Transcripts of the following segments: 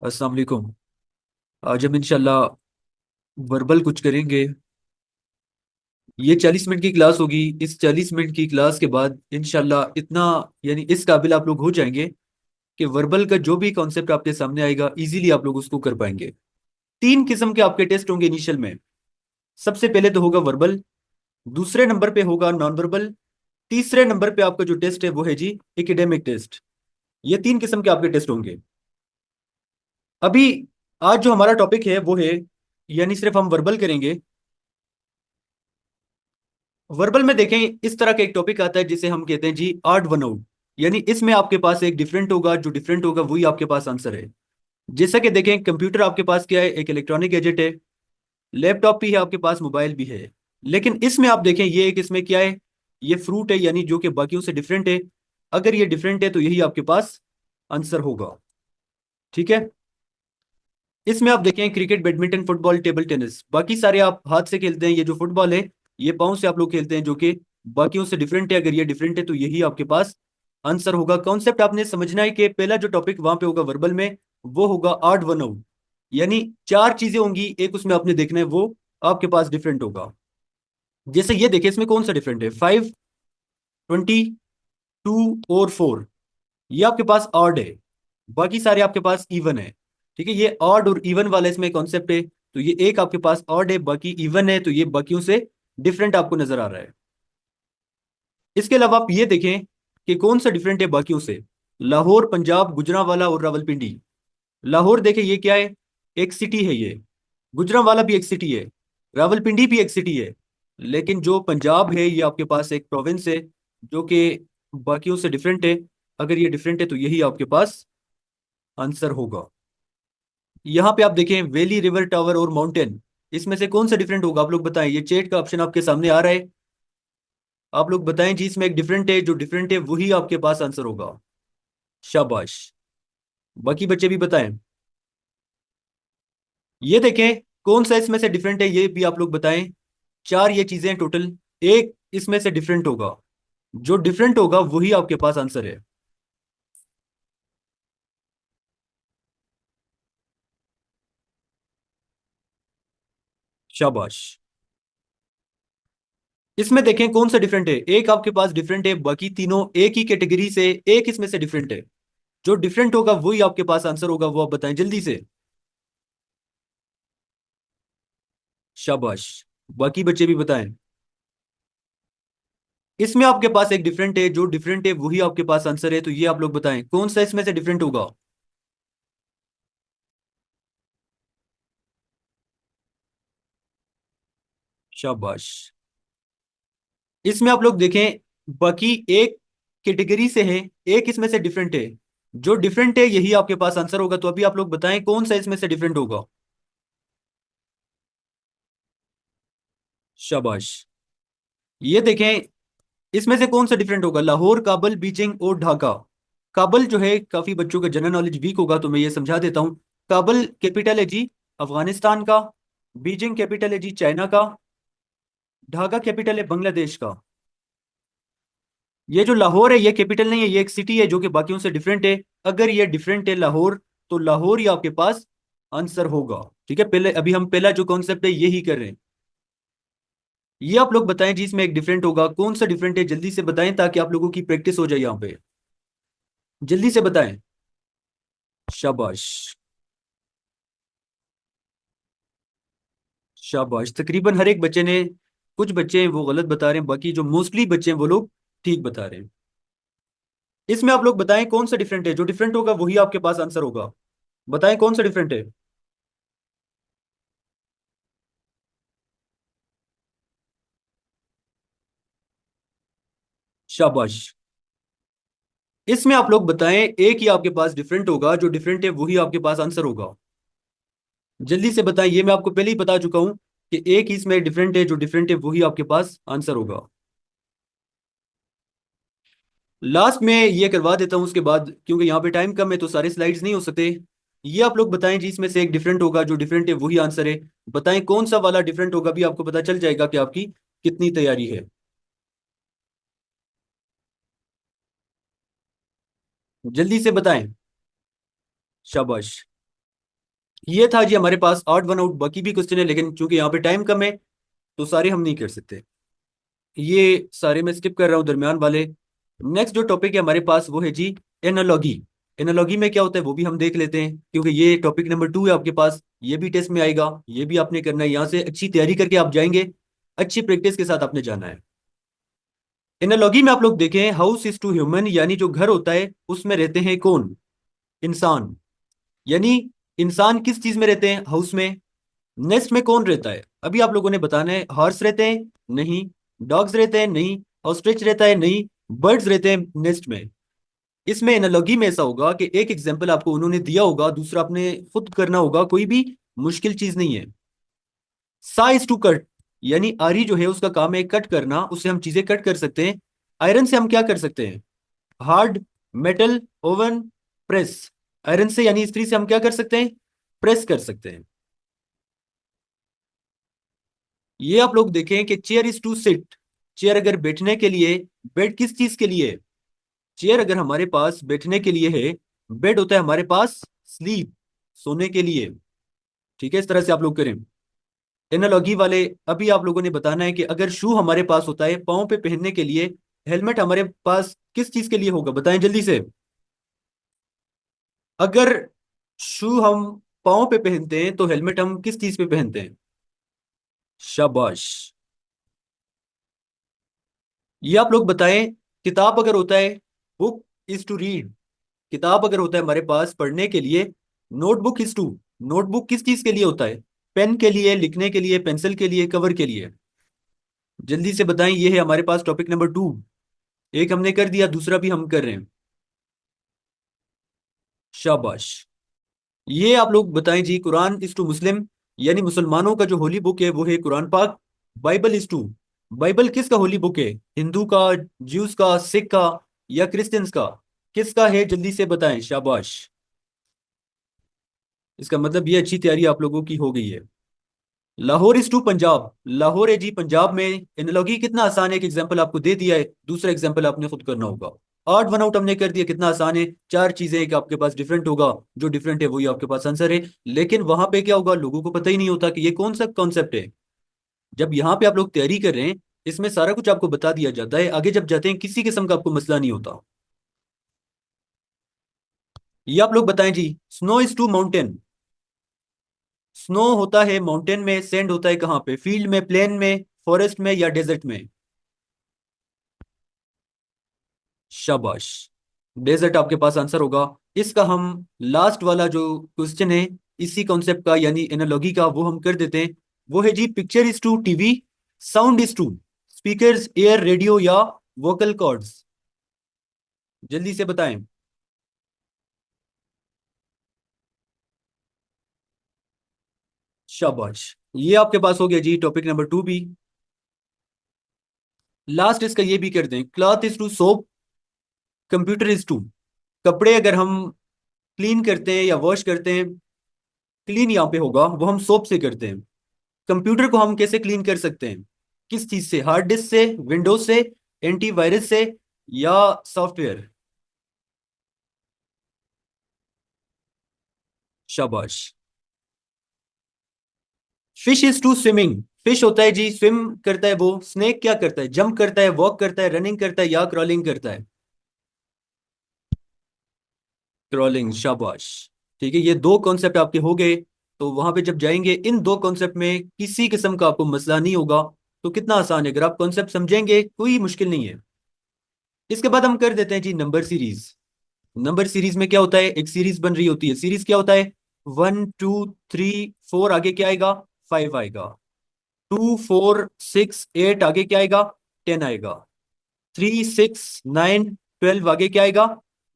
अस्सलाम वालेकुम। आज हम इंशाल्लाह वर्बल कुछ करेंगे। ये 40 मिनट की क्लास होगी। इस 40 मिनट की क्लास के बाद इंशाल्लाह इतना यानी इस काबिल आप लोग हो जाएंगे कि वर्बल का जो भी कॉन्सेप्ट आपके सामने आएगा इजीली आप लोग उसको कर पाएंगे। तीन किस्म के आपके टेस्ट होंगे इनिशियल में। सबसे पहले तो होगा वर्बल, दूसरे नंबर पे होगा नॉन वर्बल, तीसरे नंबर पे आपका जो टेस्ट है वो है जी एकेडमिक टेस्ट। ये तीन किस्म के आपके टेस्ट होंगे। अभी आज जो हमारा टॉपिक है वो है यानी सिर्फ हम वर्बल करेंगे। वर्बल में देखें इस तरह का एक टॉपिक आता है जिसे हम कहते हैं जी आर्ट वन आउट। यानी इसमें आपके पास एक डिफरेंट होगा, जो डिफरेंट होगा वही आपके पास आंसर है। जैसा कि देखें कंप्यूटर आपके पास क्या है, एक इलेक्ट्रॉनिक गैजेट है। लैपटॉप भी है आपके पास, मोबाइल भी है। लेकिन इसमें आप देखें ये एक इसमें क्या है, ये फ्रूट है यानी जो कि बाकियों से डिफरेंट है। अगर ये डिफरेंट है तो यही आपके पास आंसर होगा। ठीक है। इसमें आप देखें cricket, badminton, football, table tennis, बाकी सारे आप हाथ से खेलते हैं। ये जो फुटबॉल है ये पाँव से आप लोग खेलते हैं, जो कि बाकियों से डिफरेंट है। अगर ये डिफरेंट है तो यही आपके पास आंसर होगा। कॉन्सेप्ट आपने समझना है कि पहला जो टॉपिक वहां पे होगा वर्बल में वो होगा आर्ट वन आउट। यानी चार चीजें होंगी, एक उसमें आपने देखना है वो आपके पास डिफरेंट होगा। जैसे ये देखिए इसमें कौन सा डिफरेंट है, 5, 20, 2 और 4। ये आपके पास ऑड है, बाकी सारे आपके पास इवन है। ठीक है, ये ऑड और इवन वाला इसमें कॉन्सेप्ट है। तो ये एक आपके पास ऑड है, बाकी इवन है, तो ये बाकियों से डिफरेंट आपको नजर आ रहा है। इसके अलावा आप ये देखें कि कौन सा डिफरेंट है बाकियों से। लाहौर, पंजाब, गुजरांवाला और रावलपिंडी। लाहौर देखे ये क्या है, एक सिटी है ये। गुजरांवाला भी एक सिटी है, रावलपिंडी भी एक सिटी है। लेकिन जो पंजाब है ये आपके पास एक प्रोविंस है, जो कि बाकियों से डिफरेंट है। अगर ये डिफरेंट है तो यही आपके पास आंसर होगा। यहाँ पे आप देखें वैली, रिवर, टावर और माउंटेन, इसमें से कौन सा डिफरेंट होगा आप लोग बताएं। ये चैट का ऑप्शन आपके सामने आ रहा है, आप लोग बताएं जी इसमें एक डिफरेंट है, जो डिफरेंट है वही आपके पास आंसर होगा। शाबाश। बाकी बच्चे भी बताएं। ये देखें कौन सा इसमें से डिफरेंट है, ये भी आप लोग बताएं। चार ये चीजें हैं टोटल, एक इसमें से डिफरेंट होगा। जो डिफरेंट होगा वही आपके पास आंसर है। शाबाश। इसमें देखें कौन सा डिफरेंट है, एक आपके पास डिफरेंट है, बाकी तीनों एक ही कैटेगरी से, एक इसमें से डिफरेंट है। जो डिफरेंट होगा वही आपके पास आंसर होगा, वो आप बताएं जल्दी से। शाबाश। बाकी बच्चे भी बताएं। इसमें आपके पास एक डिफरेंट है, जो डिफरेंट है वही आपके पास आंसर है, तो ये आप लोग बताएं कौन सा इसमें से डिफरेंट होगा। शाबाश। इसमें आप लोग देखें बाकी एक कैटेगरी से है, एक इसमें से डिफरेंट है। जो डिफरेंट है यही आपके पास आंसर होगा, तो अभी आप लोग बताएं कौन सा इसमें से डिफरेंट होगा। शाबाश। ये देखें इसमें से कौन सा डिफरेंट होगा, लाहौर, काबुल, बीजिंग और ढाका। काबुल जो है काफी बच्चों का जनरल नॉलेज वीक होगा तो मैं ये समझा देता हूँ। काबुल कैपिटल है जी अफगानिस्तान का, बीजिंग कैपिटल है जी चाइना का, ढाका कैपिटल है बांग्लादेश का। ये जो लाहौर है ये कैपिटल नहीं है, ये एक सिटी है जो कि बाकियों से डिफरेंट है। अगर ये डिफरेंट है लाहौर, तो लाहौर ही आपके पास आंसर होगा। ठीक है, पहले अभी हम पहला जो कॉन्सेप्ट है यही कर रहे हैं। ये आप लोग बताएं जी इसमें एक डिफरेंट होगा, कौन सा डिफरेंट है जल्दी से बताएं ताकि आप लोगों की प्रैक्टिस हो जाए यहाँ पे। जल्दी से बताएं। शाबाश। शाबाश, तकरीबन हर एक बच्चे ने, कुछ बच्चे हैं वो गलत बता रहे हैं, बाकी जो मोस्टली बच्चे हैं वो लोग ठीक बता रहे हैं। इसमें आप लोग बताएं कौन सा डिफरेंट है, जो डिफरेंट होगा वही आपके पास आंसर होगा। बताएं कौन सा डिफरेंट है। शाबाश। इसमें आप लोग बताएं एक ही आपके पास डिफरेंट होगा, जो डिफरेंट है वही आपके पास आंसर होगा। जल्दी से बताएं, ये मैं आपको पहले ही बता चुका हूं कि एक ही इसमें डिफरेंट है, जो डिफरेंट है वही आपके पास आंसर होगा। लास्ट में ये करवा देता हूं उसके बाद, क्योंकि यहाँ पे टाइम कम है तो सारे स्लाइड्स नहीं हो सकते। ये आप लोग बताएं जी इसमें से एक डिफरेंट होगा, जो डिफरेंट है वही आंसर है। बताएं कौन सा वाला डिफरेंट होगा, भी आपको पता चल जाएगा कि आपकी कितनी तैयारी है। जल्दी से बताएं। शाबाश। ये था जी हमारे पास ऑड वन आउट, बाकी भी क्वेश्चन है लेकिन चूंकि यहाँ पे टाइम कम है तो सारे हम नहीं कर सकते। ये सारे मैं स्किप कर रहा हूँ दरमियान वाले। नेक्स्ट जो टॉपिक है हमारे पास वो है जी एनालॉगी। एनालॉगी में क्या होता है वो भी हम देख लेते हैं, क्योंकि ये टॉपिक नंबर 2 है आपके पास, ये भी टेस्ट में आएगा, ये भी आपने करना है। यहाँ से अच्छी तैयारी करके आप जाएंगे, अच्छी प्रैक्टिस के साथ आपने जाना है। एनालॉगी में आप लोग देखें, हाउस इज टू ह्यूमन, यानी जो घर होता है उसमें रहते हैं कौन? इंसान। यानी इंसान किस चीज में रहते हैं? हाउस में। नेस्ट में कौन रहता है? अभी आप लोगों ने बताना है। हॉर्स रहते हैं? नहीं। डॉग्स रहते हैं? नहीं। ऑस्ट्रिच रहता है? नहीं। बर्ड्स रहते हैं नेस्ट में। इसमें एनालॉगी में ऐसा होगा कि एक एग्जाम्पल आपको उन्होंने दिया होगा, दूसरा आपने खुद करना होगा, कोई भी मुश्किल चीज नहीं है। सा इज टू कट, यानी आरी जो है उसका काम है कट करना, उससे हम चीजें कट कर सकते हैं। आयरन से हम क्या कर सकते हैं? Hard, metal, oven, press. Iron से यानी इस्त्री से हम क्या कर सकते हैं? प्रेस कर सकते हैं। ये आप लोग देखें कि chair is to sit, chair अगर बैठने के लिए, बेड किस चीज के लिए है? चेयर अगर हमारे पास बैठने के लिए है, बेड होता है हमारे पास स्लीप, सोने के लिए। ठीक है, इस तरह से आप लोग करें एनालॉगी वाले। अभी आप लोगों ने बताना है कि अगर शू हमारे पास होता है पाँव पे पहनने के लिए, हेलमेट हमारे पास किस चीज के लिए होगा? बताएं जल्दी से। अगर शू हम पाँव पे पहनते हैं तो हेलमेट हम किस चीज पे पहनते हैं? शाबाश। ये आप लोग बताएं। किताब अगर होता है, बुक इज टू रीड, किताब अगर होता है हमारे पास पढ़ने के लिए, नोटबुक इज टू, नोटबुक किस चीज के लिए होता है? पेन के लिए, लिखने के लिए, पेंसिल के लिए, कवर के लिए। जल्दी से बताएं। ये है हमारे पास टॉपिक नंबर 2। एक हमने कर दिया, दूसरा भी हम कर रहे हैं। शाबाश। ये आप लोग बताएं जी, कुरान इज टू मुस्लिम, यानी मुसलमानों का जो होली बुक है वो है कुरान पाक। बाइबल इज टू, बाइबल किसका होली बुक है? हिंदू का, ज्यूस का, सिख का, या क्रिश्चियंस का? किसका है? जल्दी से बताएं। शाबाश। इसका मतलब ये अच्छी तैयारी आप लोगों की हो गई है। लाहौर इज टू पंजाब, लाहौर है जी पंजाब में। एनालॉगी कितना आसान है, एक एग्जांपल आपको दे दिया है, दूसरा एग्जांपल आपने खुद करना होगा। आठ वन आउट हमने कर दिया, कितना आसान है। चार चीजें एक आपके पास डिफरेंट होगा, जो डिफरेंट है वही आपके पास आंसर है। लेकिन वहां पे क्या होगा, लोगों को पता ही नहीं होता कि ये कौन सा कॉन्सेप्ट है। जब यहाँ पे आप लोग तैयारी कर रहे हैं, इसमें सारा कुछ आपको बता दिया जाता है, आगे जब जाते हैं किसी किस्म का आपको मसला नहीं होता। ये आप लोग बताएं जी, snow is to mountain, snow होता है माउंटेन में, सैंड होता है कहाँ पे? फील्ड में, प्लेन में, फॉरेस्ट में, या डेजर्ट में? शाबाश। डेजर्ट आपके पास आंसर होगा। इसका हम लास्ट वाला जो क्वेश्चन है इसी कॉन्सेप्ट का यानी एनालॉगी का, वो हम कर देते हैं। वो है जी, picture is to TV, sound is to speakers, air, radio, या वोकल कॉर्ड्स। जल्दी से बताएं। शाबाश। ये आपके पास हो गया जी टॉपिक नंबर 2 भी। लास्ट इसका ये भी कर दें, cloth is to soap, computer is to, कपड़े अगर हम क्लीन करते हैं या वॉश करते हैं, क्लीन यहाँ पे होगा, वो हम सोप से करते हैं। कंप्यूटर को हम कैसे क्लीन कर सकते हैं? किस चीज से? हार्ड डिस्क से, विंडोज से, एंटीवायरस से, या सॉफ्टवेयर? शाबाश। Fish is to swimming, fish होता है जी स्विम करता है वो। स्नेक क्या करता है? जंप करता है, वॉक करता है, रनिंग करता है, या क्रॉलिंग करता है? क्रॉलिंग। शाबाश। ठीक है, ये दो कॉन्सेप्ट आपके हो गए। तो वहां पे जब जाएंगे, इन दो कॉन्सेप्ट में किसी किस्म का आपको मसला नहीं होगा। तो कितना आसान है, अगर आप कॉन्सेप्ट समझेंगे कोई मुश्किल नहीं है। इसके बाद हम कर देते हैं जी नंबर सीरीज। नंबर सीरीज में क्या होता है, एक सीरीज बन रही होती है। सीरीज क्या होता है? 1 2 3 4, आगे क्या आएगा? 5 आएगा। 2 4 6 8, आगे क्या आएगा? 10 आएगा। 3 6 9 12, आगे क्या आएगा?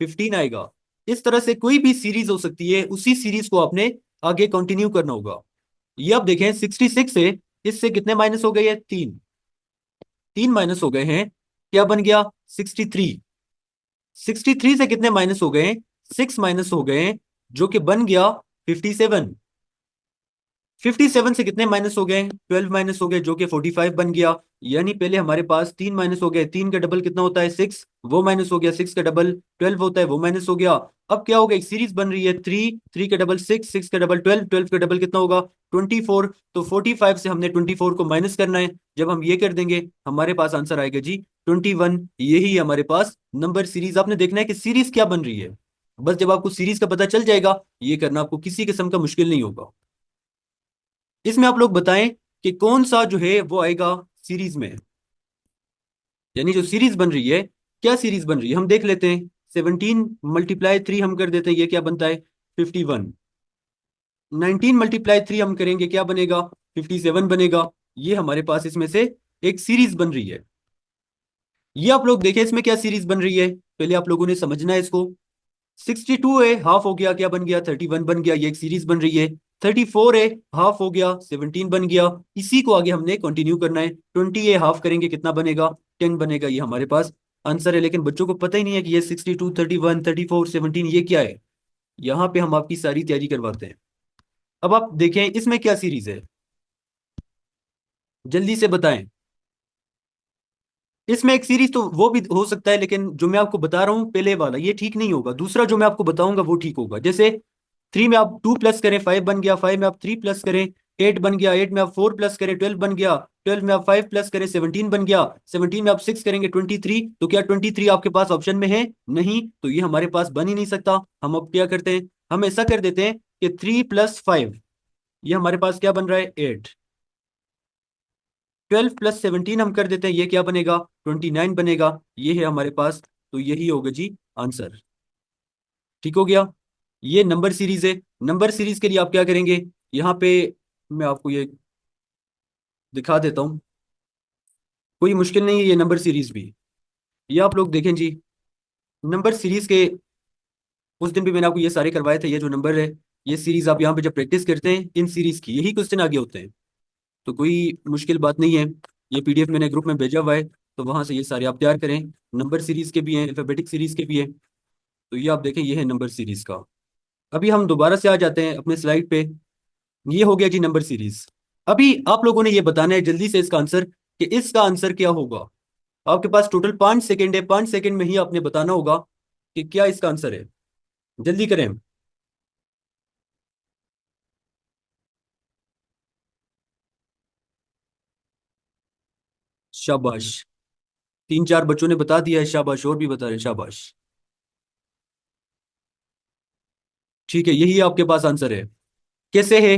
15 आएगा। इस तरह से कोई भी सीरीज हो सकती है, उसी सीरीज को आपने आगे कंटिन्यू करना होगा। ये आप देखें 66 है, इससे कितने माइनस हो गए हैं? 3, 3 माइनस हो गए हैं, क्या बन गया? 63। 63 से कितने माइनस हो गए? 6 माइनस हो गए, जो कि बन गया 57। 57 से कितने माइनस हो गए, 12 माइनस हो गए, जो कि 45 बन गया। यानी पहले हमारे पास 3 माइनस हो गए, 3 का डबल कितना होता है 6, वो माइनस हो गया, 6 का डबल 12 होता है, वो माइनस हो गया। अब क्या होगा, एक सीरीज बन रही है 3, 3 का डबल 6, 6 का डबल 12, 12 का डबल कितना होगा 24। तो 45 से हमने 24 को माइनस करना है। जब हम ये कर देंगे हमारे पास आंसर आएगा जी 21। यही है हमारे पास नंबर सीरीज। आपने देखना है कि सीरीज क्या बन रही है। बस जब आपको सीरीज का पता चल जाएगा, ये करना आपको किसी किस्म का मुश्किल नहीं होगा। इसमें आप लोग बताएं कि कौन सा जो है वो आएगा सीरीज में, यानी जो सीरीज बन रही है, क्या सीरीज बन रही है हम देख लेते हैं। 17 × 3 हम कर देते हैं, ये क्या बनता है 51। 19 × 3 हम करेंगे, क्या बनेगा 57 बनेगा। ये हमारे पास इसमें से एक सीरीज बन रही है। ये आप लोग देखें इसमें क्या सीरीज बन रही है, पहले आप लोगों ने समझना है इसको। 62 है, हाफ हो गया, क्या बन गया 31 बन गया, ये एक सीरीज बन रही है। 34 है, हाफ हो गया 17 बन गया। इसी को आगे हमने कंटिन्यू करना है। 20 है, हाफ करेंगे कितना बनेगा 10 बनेगा। ये हमारे पास आंसर है। लेकिन बच्चों को पता ही नहीं है कि ये 62, 31, 34, 17 ये क्या है। यहाँ पे हम आपकी सारी तैयारी करवाते हैं। अब आप देखें इसमें क्या सीरीज है, जल्दी से बताएं। इसमें एक सीरीज तो वो भी हो सकता है, लेकिन जो मैं आपको बता रहा हूँ पहले वाला ये ठीक नहीं होगा, दूसरा जो मैं आपको बताऊंगा वो ठीक होगा। जैसे 3 में आप 2 प्लस करें 5 बन गया, 5 में आप 3 प्लस करें 8 बन गया, 8 में आप 4 प्लस करें 12 बन गया, 12 में आप 5 प्लस करें 17 बन गया, 17 में आप 6 करेंगे 23। तो क्या 23 आपके पास ऑप्शन में है, नहीं, तो ये हमारे पास बन ही नहीं सकता। हम अब क्या करते हैं, हम ऐसा कर देते हैं कि 3 + 5, ये हमारे पास क्या बन रहा है 8। 12 + 17 हम कर देते हैं, ये क्या बनेगा 29 बनेगा। ये है हमारे पास, तो यही होगा जी आंसर। ठीक हो गया। ये नंबर सीरीज है। नंबर सीरीज के लिए आप क्या करेंगे, यहाँ पे मैं आपको ये दिखा देता हूँ। कोई मुश्किल नहीं है ये नंबर सीरीज भी। ये आप लोग देखें जी, नंबर सीरीज के उस दिन भी मैंने आपको ये सारे करवाए थे। ये जो नंबर है, ये सीरीज आप यहाँ पे जब प्रैक्टिस करते हैं इन सीरीज की, यही क्वेश्चन आगे होते हैं। तो कोई मुश्किल बात नहीं है। ये पीडीएफ मैंने ग्रुप में भेजा हुआ है, तो वहां से ये सारे आप तैयार करें। नंबर सीरीज के भी हैं, अल्फाबेटिक सीरीज के भी हैं। तो ये आप देखें, ये है नंबर सीरीज का। अभी हम दोबारा से आ जाते हैं अपने स्लाइड पे। ये हो गया जी नंबर सीरीज। अभी आप लोगों ने ये बताना है जल्दी से इसका आंसर, कि इसका आंसर क्या होगा। आपके पास टोटल 5 सेकेंड है, 5 सेकेंड में ही आपने बताना होगा कि क्या इसका आंसर है। जल्दी करें। शाबाश, 3 4 बच्चों ने बता दिया है, शाबाश, और भी बता रहे हैं, शाबाश। ठीक है, यही आपके पास आंसर है। कैसे है,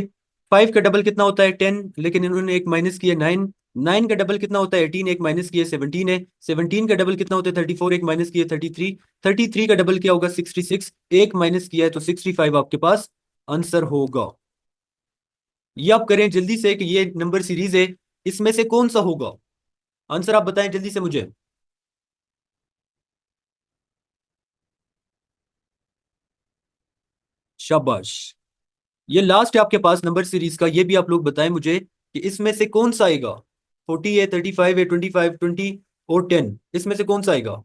5 का डबल कितना होता है 10, लेकिन इन्होंने एक माइनस किया 9। 9 का डबल कितना होता है 18, एक माइनस किया 17 है। 17 का डबल कितना होता है 34, एक माइनस किया 33। 33 का डबल क्या होगा 66, एक माइनस किया है तो 65 आपके पास आंसर होगा। ये आप करें जल्दी से कि ये नंबर सीरीज है, इसमें से कौन सा होगा। आंसर आप बताएं जल्दी से मुझे। शाबाश। ये लास्ट है आपके पास नंबर सीरीज का, ये भी आप लोग बताएं मुझे कि इसमें से कौन सा आएगा। 40 है, 35 है, 25, 20 और 10, इसमें से कौन सा आएगा।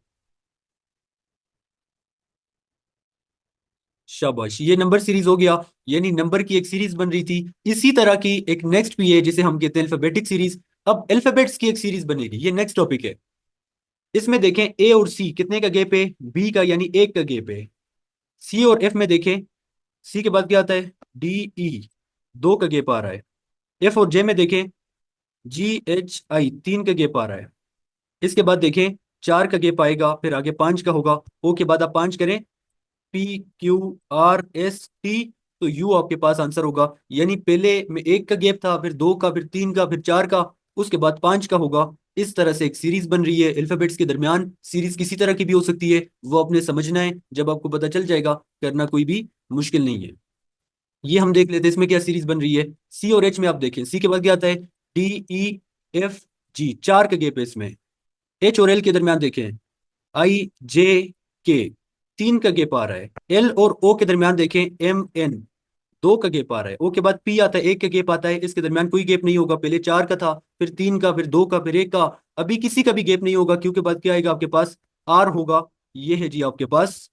शाबाश, ये नंबर सीरीज हो गया। यानी नंबर की एक सीरीज बन रही थी। इसी तरह की एक नेक्स्ट भी है जिसे हम कहते हैं अल्फाबेटिक सीरीज। अब अल्फाबेट्स की एक सीरीज बनेगी, ये नेक्स्ट टॉपिक है। इसमें देखें ए और सी कितने का गैप है, बी का यानी 1 का गैप है। सी और एफ में देखें, सी के बाद क्या आता है डी ई, 2 का गैप आ रहा है। एफ और जे में देखें, जी एच आई, 3 का गैप आ रहा है। इसके बाद देखें 4 का गैप आएगा, फिर आगे 5 का होगा। ओ के बाद आप 5 करें, P Q R S T, तो यू आपके पास आंसर होगा। यानी पहले में 1 का गैप था, फिर 2 का, फिर 3 का, फिर 4 का, उसके बाद 5 का होगा। इस तरह से एक सीरीज बन रही है अल्फाबेट्स के दरमियान। सीरीज किसी तरह की भी हो सकती है, वो आपने समझना है। जब आपको पता चल जाएगा, करना कोई भी मुश्किल नहीं है। ये हम देख लेते हैं इसमें क्या सीरीज बन रही है। सी और एच में आप देखें, सी के बाद क्या आता है डी ई एफ जी, 4 का गैप है इसमें। एच और एल के दरमियान देखें, आई जे के, 3 का गैप आ रहा है। एल और ओ के दरमियान देखें, एम एन, 2 का गैप आ रहा है। ओ के बाद पी आता है, 1 का गैप आता है। इसके दरमियान कोई गैप नहीं होगा, पहले 4 का था, फिर 3 का, फिर 2 का, फिर 1 का। अभी किसी का भी गैप नहीं होगा, क्योंकि बाद क्या आएगा आपके पास आर होगा। ये है जी आपके पास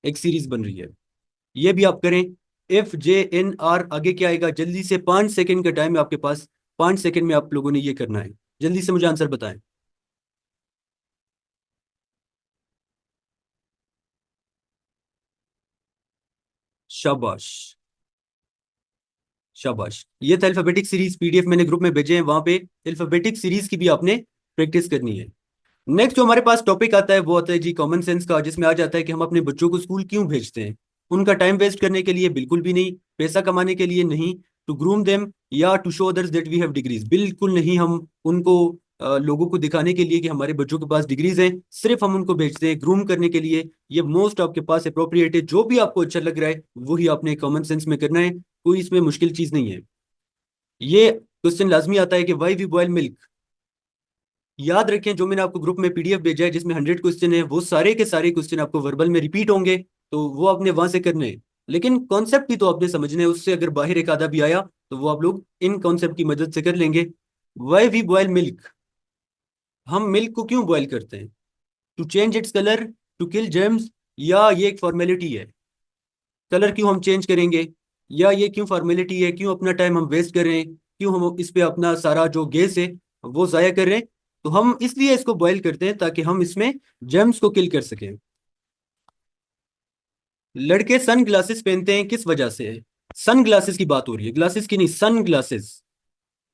एक सीरीज बन रही है। ये भी आप करें। FJNR आगे क्या आएगा? जल्दी से, 5 सेकंड का टाइम है आपके पास, 5 सेकंड में आप लोगों ने ये करना है। जल्दी से मुझे आंसर बताएं। शाबाश, शाबाश। ये था अल्फाबेटिक सीरीज, PDF मैंने ग्रुप में भेजे हैं, वहां पे अल्फाबेटिक सीरीज की भी आपने प्रैक्टिस करनी है। नेक्स्ट जो हमारे पास टॉपिक आता है वो आता है जी कॉमन सेंस का, जिसमें आ जाता है कि हम अपने बच्चों को स्कूल क्यों भेजते हैं। उनका टाइम वेस्ट करने के लिए बिल्कुल भी नहीं, पैसा कमाने के लिए नहीं, टू ग्रूम देम या to show others that we have degrees, बिल्कुल नहीं। हम उनको लोगों को दिखाने के लिए कि हमारे बच्चों के पास डिग्रीज हैं, सिर्फ हम उनको भेजते हैं ग्रूम करने के लिए। ये मोस्ट आपके पास अप्रोप्रिएट है, जो भी आपको अच्छा लग रहा है वही आपने कॉमन सेंस में करना है, कोई इसमें मुश्किल चीज नहीं है। ये क्वेश्चन लाजमी आता है कि वाई वी बॉयल मिल्क। याद रखें, जो मैंने आपको ग्रुप में PDF भेजा है जिसमें 100 क्वेश्चन है, वो सारे के सारे क्वेश्चन आपको वर्बल में रिपीट होंगे, तो वो आपने वहां से करने हैं। लेकिन कॉन्सेप्ट भी तो आपने समझने हैं, उससे अगर बाहर एक आधा भी आया तो वो आप लोग इन कॉन्सेप्ट की मदद से कर लेंगे। वाई वी बॉयल मिल्क, हम मिल्क को क्यों बॉयल करते हैं? To change its colour, to kill germs, या ये एक फॉर्मेलिटी है? कलर क्यों हम चेंज करेंगे, या ये क्यों फॉर्मेलिटी है, क्यों अपना टाइम हम वेस्ट कर रहे हैं, क्यों हम इस पे अपना सारा जो गैस है वो जाया कर रहे हैं? तो हम इसलिए इसको बॉयल करते हैं ताकि हम इसमें जर्म्स को किल कर सकें। लड़के सन ग्लासेस पहनते हैं किस वजह से? सन ग्लासेस की बात हो रही है, ग्लासेस की नहीं, सन ग्लासेस।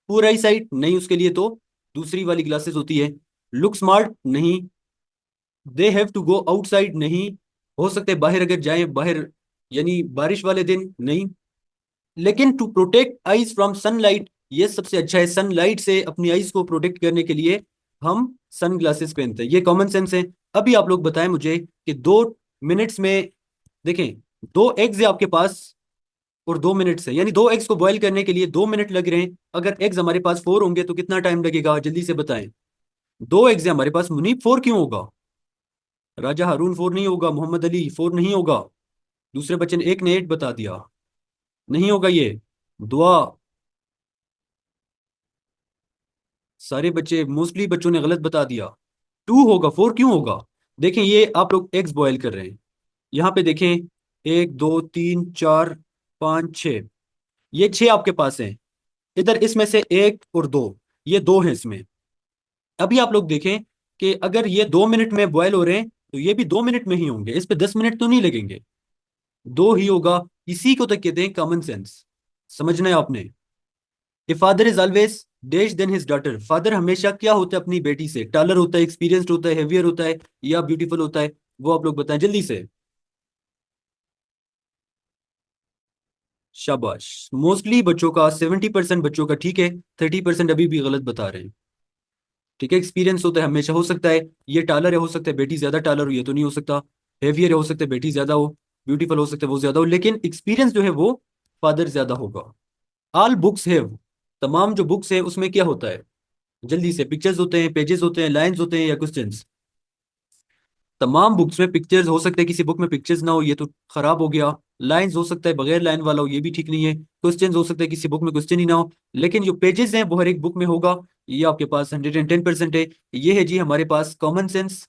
पूरा ही साइड नहीं, उसके लिए तो दूसरी वाली ग्लासेस होती है। लुक स्मार्ट नहीं। They have to go outside नहीं, हो सकते हैं बाहर अगर जाएं, बाहर यानी बारिश वाले दिन नहीं। लेकिन to protect eyes from sunlight, ये सबसे अच्छा है, सनलाइट से अपनी आईज को प्रोटेक्ट करने के लिए हम सन ग्लासेस पहनते हैं। ये कॉमन सेंस है। अभी आप लोग बताएं मुझे कि 2 मिनट्स में, देखें, 2 एग्स है आपके पास और 2 मिनट्स है, यानी 2 एग्स को बॉईल करने के लिए 2 मिनट लग रहे हैं। अगर एग्स हमारे पास 4 होंगे तो कितना टाइम लगेगा? जल्दी से बताएं। 2 एग्स है हमारे पास, मुनीब 4 क्यों होगा? राजा हारून 4 नहीं होगा, मोहम्मद अली 4 नहीं होगा। दूसरे बच्चे ने, एक ने 8 बता दिया, नहीं होगा ये। दुआ, सारे बच्चे, मोस्टली बच्चों ने गलत बता दिया। 2 होगा, 4 क्यों होगा? देखें, ये आप लोग एग्स बॉयल कर रहे हैं, यहाँ पे देखें, 1 2 3 4 5 6, ये 6 आपके पास हैं। इधर इसमें से 1 और 2, ये 2 हैं इसमें। अभी आप लोग देखें कि अगर ये 2 मिनट में बॉयल हो रहे हैं तो ये भी 2 मिनट में ही होंगे, इस पे 10 मिनट तो नहीं लगेंगे, 2 ही होगा। इसी को तो कहते हैं कॉमन सेंस। समझना है आपने। A father is always dash than his daughter, father हमेशा क्या होता है अपनी बेटी से? टालर होता है, एक्सपीरियंस्ड होता है, हेवियर होता है, या ब्यूटीफुल होता है? वो आप लोग बताएं जल्दी से। शाबाश। मोस्टली बच्चों का, 70% बच्चों का ठीक है, 30% अभी भी गलत बता रहे हैं। ठीक है, एक्सपीरियंस होता है हमेशा, हो सकता है ये टालर है, हो सकता है बेटी ज्यादा टालर हो, ये तो नहीं हो सकता। हेवियर है, हो सकता है बेटी ज्यादा हो। ब्यूटीफुल हो सकता है वो ज्यादा हो, लेकिन एक्सपीरियंस जो है वो फादर ज्यादा होगा। ऑल बुक्स हैव, तमाम जो बुक्स है उसमें क्या होता है? जल्दी से, पिक्चर्स होते हैं, पेजेस होते हैं, लाइंस होते हैं, या क्वेश्चंस? तमाम बुक्स में पिक्चर्स हो सकते हैं, किसी बुक में पिक्चर्स ना हो, ये तो खराब हो गया। लाइंस हो सकता है बगैर लाइन वाला हो, ये भी ठीक नहीं है। क्वेश्चंस हो सकता है किसी बुक में क्वेश्चन ही ना हो, लेकिन जो पेजेस हैं वो हर एक बुक में होगा। ये आपके पास 110% है। ये है जी हमारे पास कॉमन सेंस।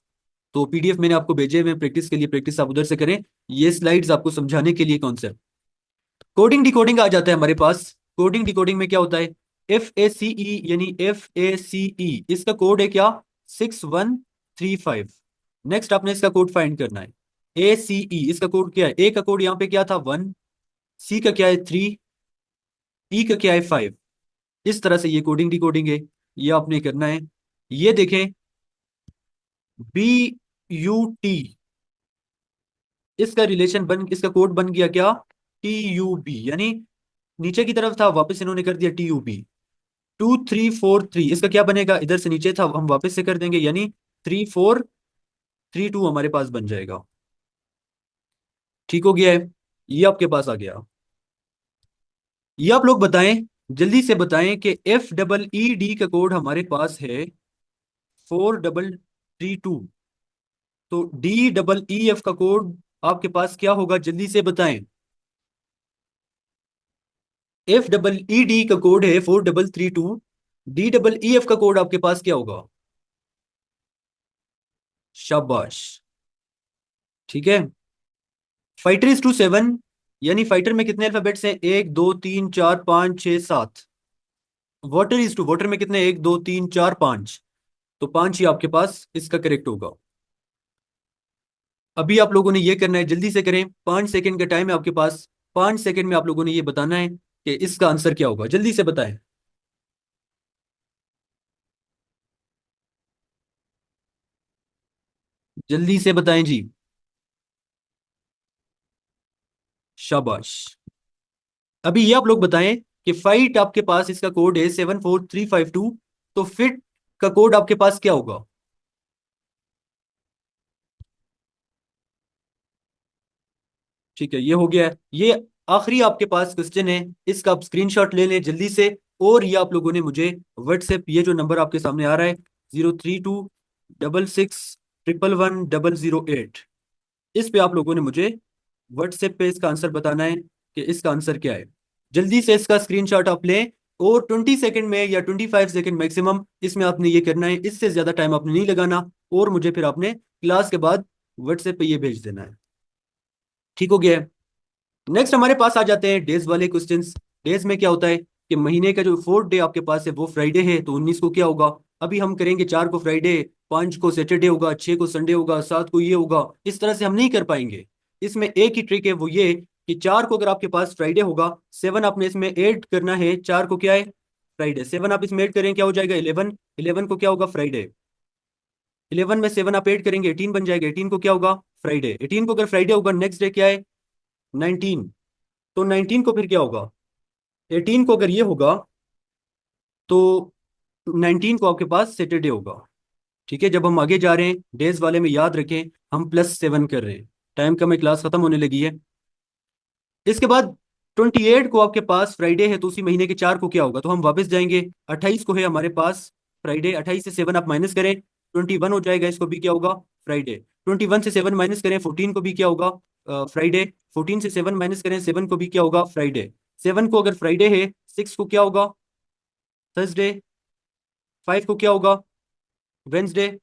तो PDF मैंने आपको भेजे हुए प्रैक्टिस के लिए, प्रैक्टिस आप उधर से करें। ये स्लाइड्स आपको समझाने के लिए कॉन्सेप्ट। कोडिंग डिकोडिंग आ जाता है हमारे पास। कोडिंग डिकोडिंग में क्या होता है? FACE, यानी FACE, इसका कोड है क्या? 6135। नेक्स्ट आपने इसका कोड फाइंड करना है। ACE, इसका कोड क्या है? ए का कोड यहाँ पे क्या था? 1। C का क्या है? 3। E का क्या है? 5। इस तरह से ये कोडिंग डिकोडिंग है, ये आपने करना है। ये देखें, BUT, इसका रिलेशन बन, इसका कोड बन गया क्या? TUB, यानी नीचे की तरफ था, वापस इन्होंने कर दिया TUB। 2343, इसका क्या बनेगा? इधर से नीचे था, हम वापस से कर देंगे, यानी 3432 हमारे पास बन जाएगा। ठीक हो गया है, ये आपके पास आ गया। ये आप लोग बताएं, जल्दी से बताएं कि FEED का कोड हमारे पास है 4332, तो DEEF का कोड आपके पास क्या होगा? जल्दी से बताएं। FEED का कोड है 4332, DEEF का कोड आपके पास क्या होगा? शाबाश, ठीक है। फाइटर इज टू 7, यानी फाइटर में कितने अल्फाबेट्स हैं? 1 2 3 4 5 6 7। वाटर इज टू वाटर में कितने? 1 2 3 4 5। तो 5 ही आपके पास इसका करेक्ट होगा। अभी आप लोगों ने ये करना है, जल्दी से करें, 5 सेकंड का टाइम है आपके पास। 5 सेकंड में आप लोगों ने ये बताना है कि इसका आंसर क्या होगा। जल्दी से बताएं। जल्दी से बताएं जी। शाबाश। अभी ये आप लोग बताएं कि फाइट आपके पास इसका कोड है 74352। तो फिट का कोड आपके पास क्या होगा? ठीक है, ये हो गया है। ये आखिरी आपके पास क्वेश्चन है, इसका आप स्क्रीनशॉट ले लें जल्दी से। और ये आप लोगों ने मुझे व्हाट्सएप, ये जो नंबर आपके सामने आ रहा है, 03266111008, इस पे आप लोगों ने मुझे व्हाट्सएप पे इसका आंसर बताना है कि इसका आंसर क्या है। जल्दी से इसका स्क्रीनशॉट आप लें। और 20 सेकंड में या 25 सेकंड मैक्सिमम इसमें आपने ये करना है, इससे ज्यादा टाइम आपने नहीं लगाना। और मुझे फिर आपने क्लास के बाद व्हाट्सएप पे ये भेज देना है। ठीक हो गया है? नेक्स्ट हमारे पास आ जाते हैं डेज वाले क्वेश्चंस। डेज में क्या होता है कि महीने का जो फोर्थ डे आपके पास है वो फ्राइडे है, तो 19 को क्या होगा? अभी हम करेंगे 4 को फ्राइडे, 5 को सैटरडे होगा, 6 को संडे होगा, 7 को ये होगा। इस तरह से हम नहीं कर पाएंगे। इसमें एक ही ट्रिक है, वो ये कि 4 को अगर आपके पास फ्राइडे होगा, 7 आपने इसमें ऐड करना है। 4 को क्या है? फ्राइडे। 7 आप इसमें ऐड करें, क्या हो जाएगा? 11। 11 को क्या होगा? फ्राइडे। 11 में 7 आप ऐड करेंगे, 18 बन जाएगा। 18 को क्या होगा? फ्राइडे। 18 को अगर फ्राइडे होगा, नेक्स्ट डे क्या है? 19। तो 19 को फिर क्या होगा? 18 को अगर ये होगा तो 19 को आपके पास सैटरडे होगा। ठीक है, जब हम आगे जा रहे हैं डेज वाले में याद रखें हम +7 कर रहे हैं। टाइम का में क्लास खत्म होने लगी है। इसके बाद 28 को आपके पास फ्राइडे है, तो उसी महीने के 4 को क्या होगा? तो हम वापस जाएंगे। 28 को है हमारे पास फ्राइडे। 28 से 7 आप माइनस करें, 21 हो जाएगा। इसको भी क्या होगा? फ्राइडे। 21 से 7 माइनस करें, 14 को भी क्या होगा? फ्राइडे। 14 से 7 माइनस करें, 7 को भी क्या होगा? फ्राइडे। 7 को अगर फ्राइडे है, 6 को क्या होगा? थर्सडे। 5 को क्या होगा? वेंसडे।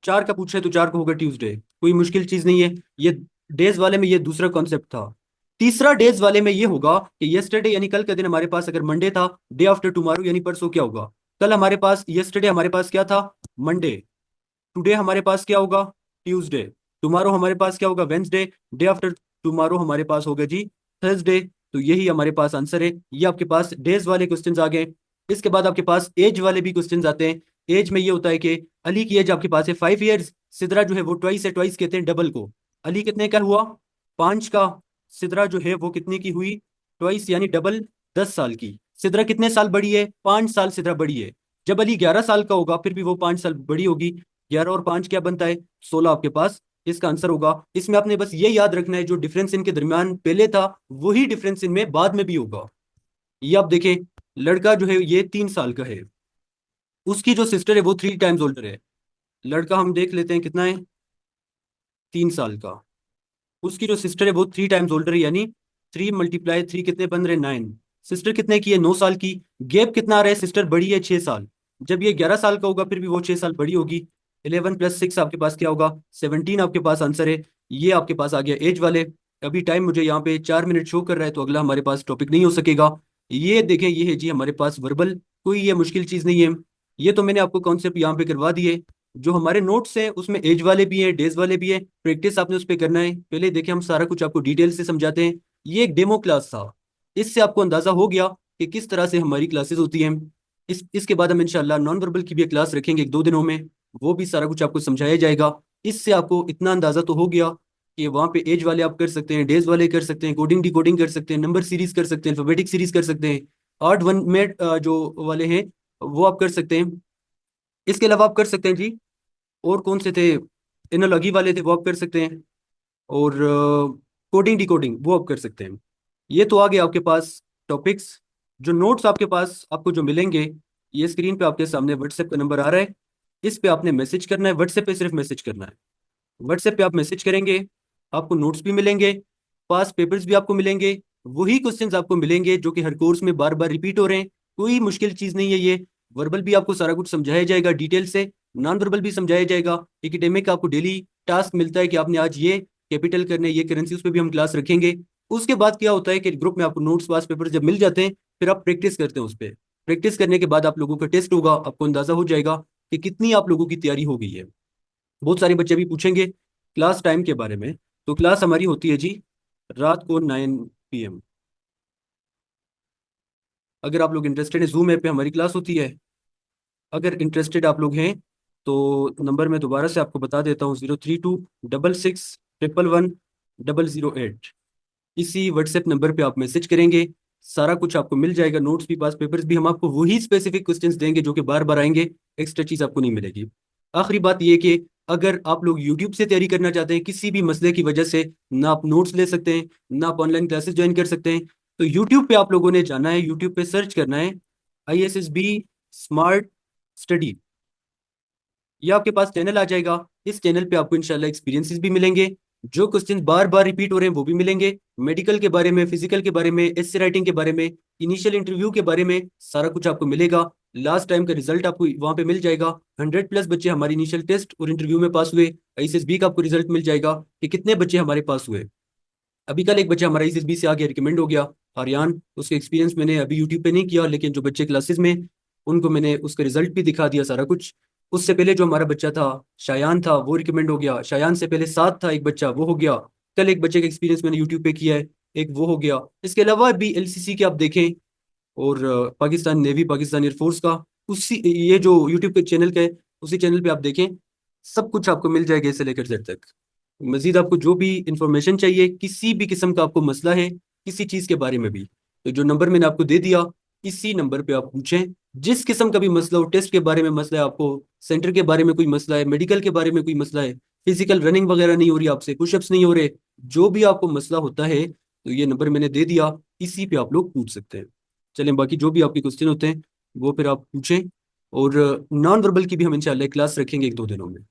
4 का पूछे तो 4 को होगा ट्यूसडे। कोई मुश्किल चीज नहीं है ये। डेज वाले में ये दूसरा कॉन्सेप्ट था। तीसरा डेज वाले में ये होगा कि यस्टरडे यानी कल का दिन हमारे पास अगर मंडे था, डे आफ्टर टुमारो यानी परसों क्या होगा? कल हमारे पास यस्टरडे हमारे पास क्या था? मंडे। टुडे हमारे पास क्या होगा? ट्यूसडे। टुमारो हमारे पास क्या होगा? वेंसडे। डे आफ्टर टुमारो हमारे पास होगा जी थर्सडे। तो यही हमारे पास आंसर है। ये आपके पास डेज वाले क्वेश्चंस आ गए। इसके बाद आपके पास एज वाले भी क्वेश्चंस आते हैं। एज में ये होता है कि अली की एज आपके पास है 5 ईयर्स। सिदरा जो है वो ट्वाइस है, ट्वाइस कहते हैं डबल को। अली कितने का हुआ? 5 का। सिदरा जो है वो कितने की हुई? ट्वाइस यानी डबल, 10 साल की। सिदरा कितने साल बड़ी है? 5 साल सिदरा बड़ी है। जब अली 11 साल का होगा फिर भी वो 5 साल बड़ी होगी। 11 और 5 क्या बनता है? 16 आपके पास इसका आंसर होगा। इसमें आपने बस ये याद रखना है, जो डिफरेंस इनके दरमियान पहले था वही डिफरेंस इनमें बाद में भी होगा। ये आप देखें, लड़का जो है ये 3 साल का है, उसकी जो सिस्टर है वो 3 टाइम्स ओल्डर है। लड़का हम देख लेते हैं कितना है, 3 साल का। उसकी जो सिस्टर है वो 3 टाइम्स ओल्डर है, यानी 3 × 3 कितने बन रहे? 9। सिस्टर कितने की है? 9 साल की। गैप कितना आ रहा है? सिस्टर बड़ी है 6 साल। जब ये 11 साल का होगा फिर भी वो 6 साल बड़ी होगी। 11 + 6 आपके पास क्या होगा? 17 आपके पास आंसर है। ये आपके पास आ गया एज वाले। अभी टाइम मुझे यहाँ पे 4 मिनट शो कर रहा है, तो अगला हमारे पास टॉपिक नहीं हो सकेगा। ये देखें, ये है जी हमारे पास वर्बल। कोई ये मुश्किल चीज़ नहीं है। ये तो मैंने आपको कॉन्सेप्ट यहाँ पे करवा दिए। जो हमारे नोट्स हैं उसमें एज वाले भी हैं, डेज वाले भी हैं। प्रैक्टिस आपने उस पर करना है। पहले देखिए हम सारा कुछ आपको डिटेल से समझाते हैं। ये एक डेमो क्लास था। इससे आपको अंदाजा हो गया कि किस तरह से हमारी क्लासेस होती हैं। इसके बाद हम इंशाल्लाह नॉन वर्बल की भी एक क्लास रखेंगे 1 2 दिनों में। वो भी सारा कुछ आपको समझाया जाएगा। इससे आपको इतना अंदाजा तो हो गया कि वहाँ पे एज वाले आप कर सकते हैं, डेज वाले कर सकते हैं, कोडिंग डिकोडिंग कर सकते हैं, नंबर सीरीज कर सकते हैं, अल्फाबेटिक सीरीज कर सकते हैं। आर्ट वन में जो वाले हैं वो आप कर सकते हैं। इसके अलावा आप कर सकते हैं जी, और कौन से थे, एनालॉजी वाले थे वो आप कर सकते हैं। और कोडिंग डिकोडिंग वो आप कर सकते हैं। ये तो आ गए आपके पास टॉपिक्स। जो नोट्स आपके पास आपको जो मिलेंगे, ये स्क्रीन पे आपके सामने व्हाट्सएप का नंबर आ रहा है। इस पे आपने मैसेज करना है। व्हाट्सएप पे सिर्फ मैसेज करना है। व्हाट्सएप पे आप मैसेज करेंगे, आपको नोट्स भी मिलेंगे, पास पेपर्स भी आपको मिलेंगे। वही क्वेश्चंस आपको मिलेंगे जो कि हर कोर्स में बार बार रिपीट हो रहे हैं। कोई मुश्किल चीज़ नहीं है ये। वर्बल भी आपको सारा कुछ समझाया जाएगा डिटेल से, नॉन वर्बल भी समझाया जाएगा। एकेडमिक का आपको डेली टास्क मिलता है कि आपने आज ये कैपिटल करने, ये करेंसी, उस पर भी हम क्लास रखेंगे। उसके बाद क्या होता है कि ग्रुप में आपको नोट्स पास पेपर जब मिल जाते हैं, फिर आप प्रैक्टिस करते हैं उस पर। प्रैक्टिस करने के बाद आप लोगों का टेस्ट होगा, आपको अंदाजा हो जाएगा कि कितनी आप लोगों की तैयारी हो गई है। बहुत सारे बच्चे भी पूछेंगे क्लास टाइम के बारे में। तो क्लास हमारी होती है जी रात को 9 PM। अगर आप लोग इंटरेस्टेड हैं, जूम ऐप पे हमारी क्लास होती है। अगर इंटरेस्टेड आप लोग हैं तो नंबर मैं दोबारा से आपको बता देता हूँ, 03266111008। इसी व्हाट्सएप नंबर पे आप मैसेज करेंगे, सारा कुछ आपको मिल जाएगा, नोट्स भी पास पेपर्स भी। हम आपको वही स्पेसिफिक क्वेश्चंस देंगे जो कि बार बार आएंगे, एक्स्ट्रा चीज आपको नहीं मिलेगी। आखिरी बात ये कि अगर आप लोग यूट्यूब से तैयारी करना चाहते हैं किसी भी मसले की वजह से, ना आप नोट्स ले सकते हैं, ना आप ऑनलाइन क्लासेस ज्वाइन कर सकते हैं, तो यूट्यूब पे आप लोगों ने जाना है, यूट्यूब पे सर्च करना है ISSB स्मार्ट स्टडी। ये आपके पास चैनल आ जाएगा। इस चैनल पे आपको इंशाल्लाह एक्सपीरियंसेस भी मिलेंगे, जो क्वेश्चन बार बार रिपीट हो रहे हैं वो भी मिलेंगे। मेडिकल के बारे में, फिजिकल के बारे में, एस्से राइटिंग के बारे में, इनिशियल इंटरव्यू के बारे में, सारा कुछ आपको मिलेगा। लास्ट टाइम का रिजल्ट आपको वहां पे मिल जाएगा। 100+ बच्चे हमारे इनिशियल टेस्ट और इंटरव्यू में पास हुए। ISSB का आपको रिजल्ट मिल जाएगा कि कितने बच्चे हमारे पास हुए। अभी कल एक बच्चा हमारा ISSB से आगे रिकमेंड हो गया, आर्यान। उसके एक्सपीरियंस मैंने अभी यूट्यूब पे नहीं किया, लेकिन जो बच्चे क्लासेस में, उनको मैंने उसका रिजल्ट भी दिखा दिया सारा कुछ। उससे पहले जो हमारा बच्चा था शायान था, वो रिकमेंड हो गया। शायान से पहले साथ था एक बच्चा, वो हो गया। कल एक बच्चे का एक्सपीरियंस मैंने यूट्यूब पे किया है, एक वो हो गया। इसके अलावा भी LCC के आप देखें, और पाकिस्तान नेवी, पाकिस्तान एयरफोर्स का, उसी ये जो यूट्यूब के चैनल का है, उसी चैनल पे आप देखें, सब कुछ आपको मिल जाएगा इससे लेकर जेड तक। मजीद आपको जो भी इंफॉर्मेशन चाहिए, किसी भी किस्म का आपको मसला है किसी चीज़ के बारे में भी, तो जो नंबर मैंने आपको दे दिया, इसी नंबर पे आप पूछें। जिस किस्म का भी मसला हो, टेस्ट के बारे में मसला है आपको, सेंटर के बारे में कोई मसला है, मेडिकल के बारे में कोई मसला है, फिजिकल रनिंग वगैरह नहीं हो रही आपसे, पुशअप्स नहीं हो रहे, जो भी आपको मसला होता है, तो ये नंबर मैंने दे दिया, इसी पे आप लोग पूछ सकते हैं। चलें, बाकी जो भी आपके क्वेश्चन होते हैं वो फिर आप पूछें। और नॉन वर्बल की भी हम इंशाल्लाह क्लास रखेंगे 1-2 दिनों में।